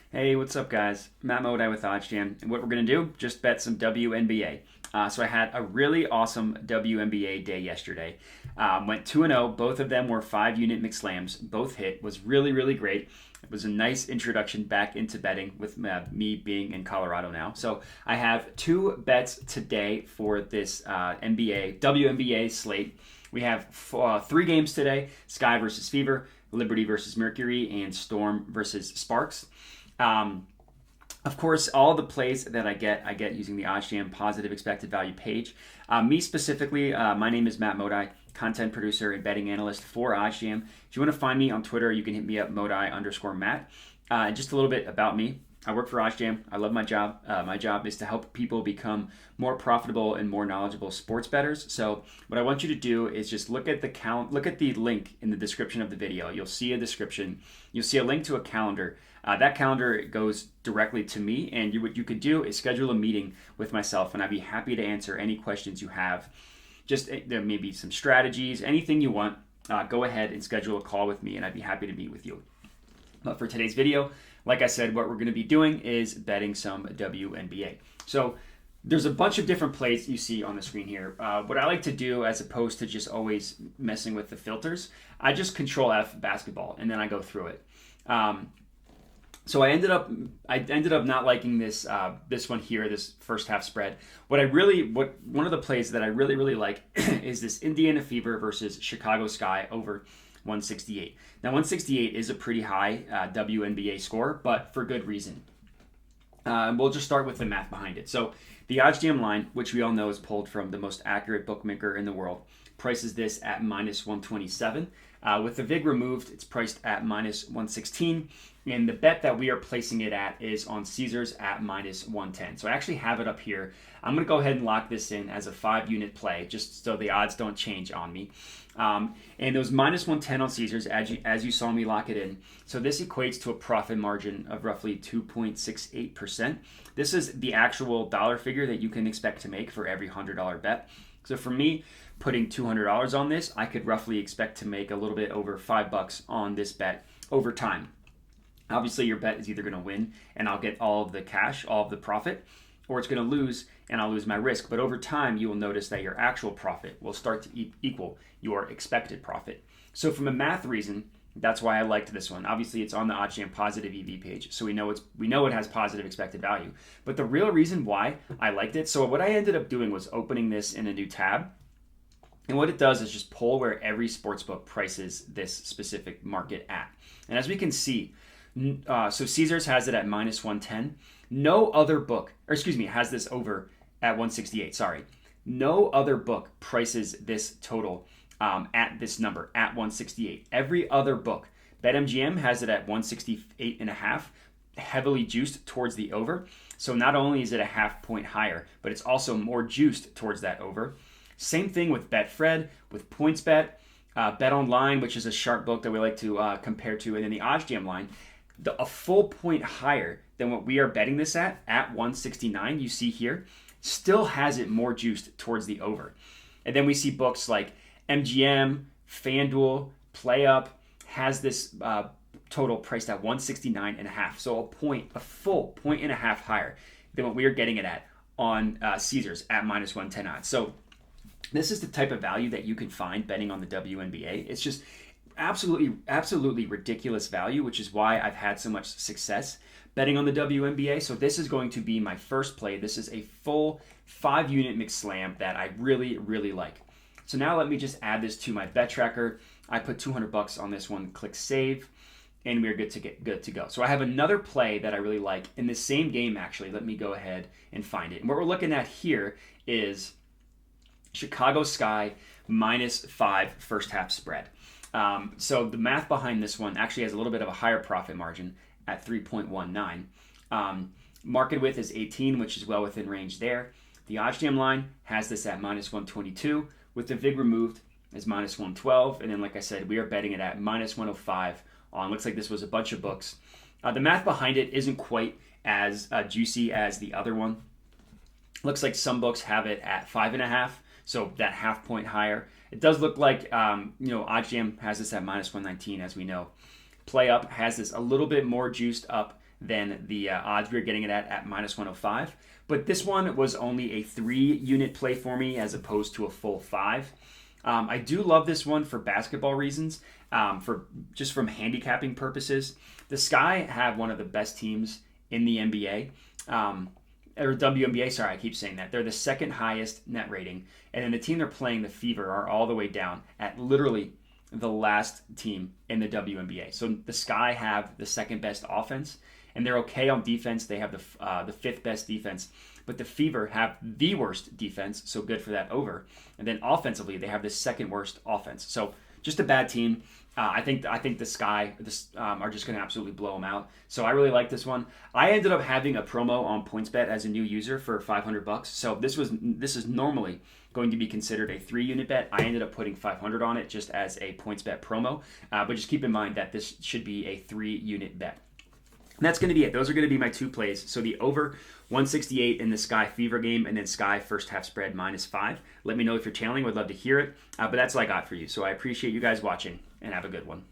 Hey, what's up, guys? Matt Modai with OddsJam, and what we're gonna do? Just bet some WNBA. So I had a really awesome WNBA day yesterday. Went 2-0. Both of them were 5-unit mixed slams. Both hit. Was really really great. It was a nice introduction back into betting with me being in Colorado now. So I have two bets today for this NBA WNBA slate. We have three games today: Sky versus Fever, Liberty versus Mercury, and Storm versus Sparks. Um, of course, all the plays that I get using the OddsJam Positive Expected Value page. Me specifically, my name is Matt Modai, content producer and betting analyst for OddsJam. If you want to find me on Twitter, you can hit me up Modai_Matt. Just a little bit about me. I work for OddsJam. I love my job. My job is to help people become more profitable and more knowledgeable sports bettors. So what I want you to do is just look at the link in the description of the video. You'll see a description. You'll see a link to a calendar. That calendar goes directly to me, and what you could do is schedule a meeting with myself, and I'd be happy to answer any questions you have. Just there may be some strategies, anything you want. Go ahead and schedule a call with me, and I'd be happy to meet with you. But for today's video, like I said, what we're going to be doing is betting some WNBA. So there's a bunch of different plays you see on the screen here. What I like to do, as opposed to just always messing with the filters, I just Control F basketball, and then I go through it. So I ended up not liking this one here, this first half spread. One of the plays that I really like is this Indiana Fever versus Chicago Sky over 168. Now 168 is a pretty high WNBA score, but for good reason. We'll just start with the math behind it. So the OddsJam line, which we all know is pulled from the most accurate bookmaker in the world, prices this at minus 127. With the VIG removed, it's priced at minus 116. And the bet that we are placing it at is on Caesars at minus 110. So I actually have it up here. I'm going to go ahead and lock this in as a 5-unit play, just so the odds don't change on me. And it was minus 110 on Caesars, as you saw me lock it in. So this equates to a profit margin of roughly 2.68%. This is the actual dollar figure that you can expect to make for every $100 bet. So for me, putting $200 on this, I could roughly expect to make a little bit over $5 on this bet over time. Obviously, your bet is either going to win and I'll get all of the cash, all of the profit, or it's going to lose and I'll lose my risk. But over time, you will notice that your actual profit will start to equal your expected profit. So from a math reason, that's why I liked this one. Obviously, it's on the OddsJam Positive EV page, so we know it has positive expected value. But the real reason why I liked it, so what I ended up doing was opening this in a new tab. And what it does is just pull where every sportsbook prices this specific market at. And as we can see, so Caesars has it at minus 110. No other book, has this over at 168. Sorry. No other book prices this total at this number, at 168. Every other book, BetMGM has it at 168.5, heavily juiced towards the over. So not only is it a half point higher, but it's also more juiced towards that over. Same thing with Betfred, with PointsBet, Bet Online, which is a sharp book that we like to compare to, and then the OddsJam line, a full point higher than what we are betting this at 169, you see here, still has it more juiced towards the over. And then we see books like MGM, FanDuel, PlayUp has this total priced at 169.5. So a full point and a half higher than what we are getting it at on Caesars at minus 110 odds. So this is the type of value that you can find betting on the WNBA. It's just absolutely ridiculous value, which is why I've had so much success betting on the WNBA. So this is going to be my first play. This is a full 5-unit mixed slam that I really like. So now let me just add this to my bet tracker. I put $200 on this one, click save, and we're good to go. So I have another play that I really like in the same game, actually. Let me go ahead and find it. And what we're looking at here is Chicago Sky -5 first half spread. So the math behind this one actually has a little bit of a higher profit margin at 3.19. Market width is 18, which is well within range there. The OddsJam line has this at minus 122, with the VIG removed as minus 112. And then, like I said, we are betting it at minus 105 on, looks like this was a bunch of books. The math behind it isn't quite as juicy as the other one. Looks like some books have it at 5.5, so that half point higher. It does look like, OddsJam has this at minus 119, as we know. PlayUp has this a little bit more juiced up than the odds we were getting it at minus 105. But this one was only a 3-unit play for me as opposed to a full 5. I do love this one for basketball reasons, for just from handicapping purposes. The Sky have one of the best teams in the NBA, or WNBA. Sorry, I keep saying that. They're the second highest net rating, and then the team they're playing, the Fever, are all the way down at literally the last team in the WNBA. So the Sky have the second best offense, and they're okay on defense. They have the fifth best defense, but the Fever have the worst defense, so good for that over. And then offensively, they have the second worst offense. So just a bad team. I think the Sky are just going to absolutely blow them out. So I really like this one. I ended up having a promo on PointsBet as a new user for $500. So this is normally going to be considered a 3-unit bet. I ended up putting 500 on it just as a PointsBet promo. But just keep in mind that this should be a 3-unit bet. And that's going to be it. Those are going to be my 2 plays. So the over 168 in the Sky Fever game, and then Sky first half spread -5. Let me know if you're tailing. Would love to hear it. But that's all I got for you. So I appreciate you guys watching, and have a good one.